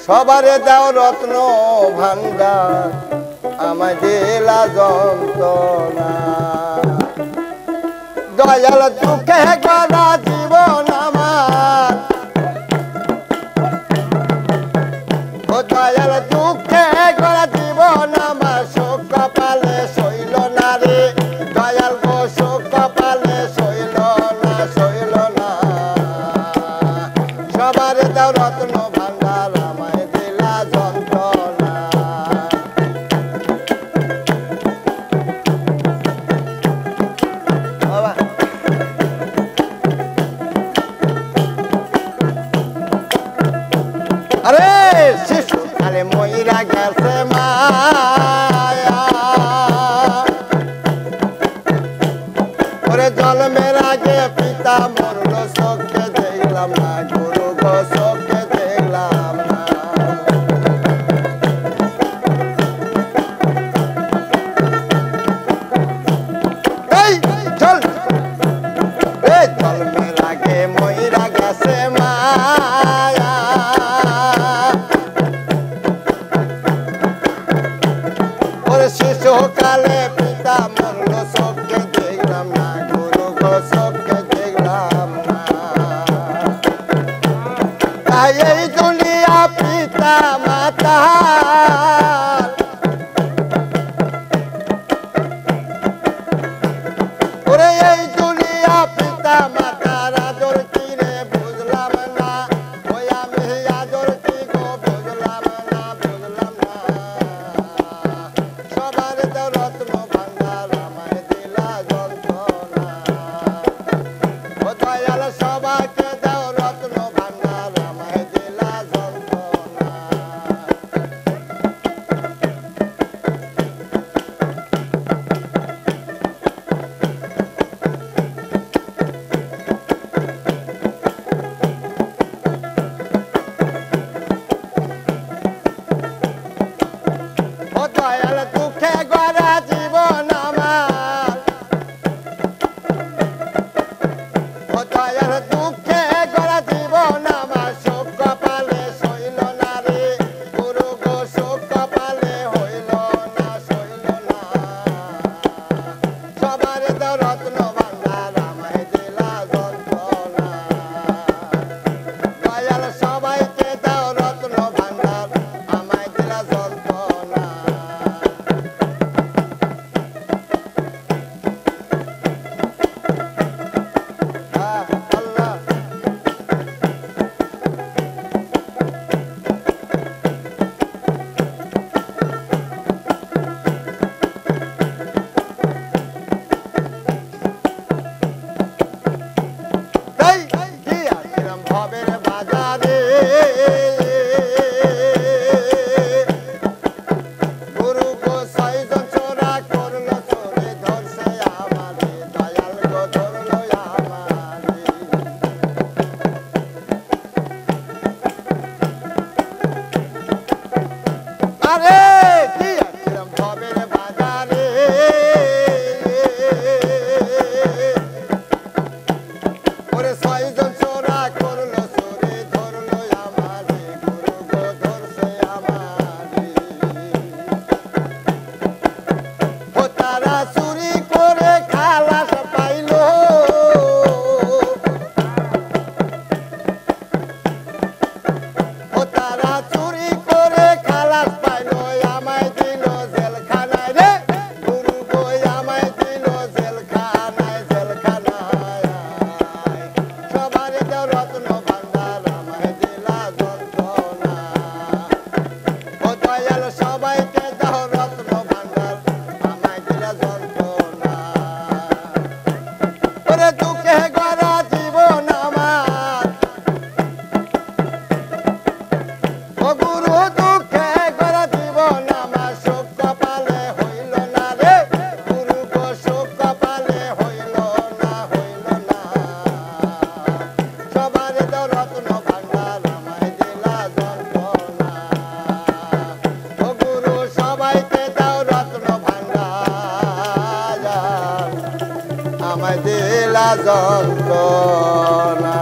সবারে দাও রত্ন ভান্ডার আমায় দিলা যন্ত্রণা দয়াল দুঃখে গড়া জীবন আমার ও দয়াল দুঃখে গড়া জীবন আমার শোক কপালে সইল না রে দয়াল গো শোক কপালে সইল না সবারে দাও রত্ন ভান্ডার আমায় দিলা যন্ত্রণা আরে শিশু আরে মইরা গেছে মায়া ওরে জন্মের আগে পিতা মরল চোখে দেখলাম না গুরু গো চোখে দেখলাম না এই চল এই জন্মের আগে মইরা গেছে মায়া শিশুকালে পিতা মরল চোখে দেখলাম না গুরু গো চোখে দেখলাম না তাই এই দুনিয়া পিতা মাতা ওরে এই দুনিয়া পিতা মাতার আদর কি রে বুঝলাম না ওই আমি আদর কি গো বুঝলাম না সবার দাও রত্ন ভান্ডার আমায় দিলা যন্ত্রণা ও দয়াল সবাইকে দাও রত্ন ভান্ডার আমায় দিলা যন্ত্রণা ও দয়াল দুঃখে গড়া জীবন আমার ও দয়াল দুঃখে গড়া জীবন আমার শোক কপালে সইল না রে গুরু গো শোক কপালে হইল না সবার দাও রত্ন ভান্ডার আমায় দিলা যন্ত্রণা দয়াল সবাইকে দাও রত্ন ভান্ডার আমায় দিলা যন্ত্রণা আল্লাহ তাই কি আছিলাম ভবের বাজারে গুরু গো ছয়জন চোরা করলো চোরে ধরছে আমারে দয়াল গো ধরলো আমারে আরে কি আছিলাম ভবের বাজারে ওরে ছয়জন চোরা করলো চোরে ধরলো আমারে গুরু গো ধরছে আমারে ও তারা চুরি করে খালাস পাইলো ও তারা চুরি করে খালাস পাইলো আমায় দিল জেলখানায় রে গুরু গো আমায় দিল জেলখানায় সবারে দাও রত্ন ভান্ডার আমায় দিলা যন্ত্রণা ও দয়াল সবাইকে দাও রত্ন ভান্ডার আমায় দিলা যন্ত্রণা ওরে দুঃখে গড়া জীবন আমার ও গুরু দুঃখে গড়া জীবন আমার শোক কপালে হইল না রে গুরু গো শোক কপালে হইল না সবারে দাও রত্ন ভান্ডার আমায় দিলা যন্ত্রণা ও গুরু সবাইকে দাও রত্ন ভান্ডার আমায় দিলা যন্ত্রণা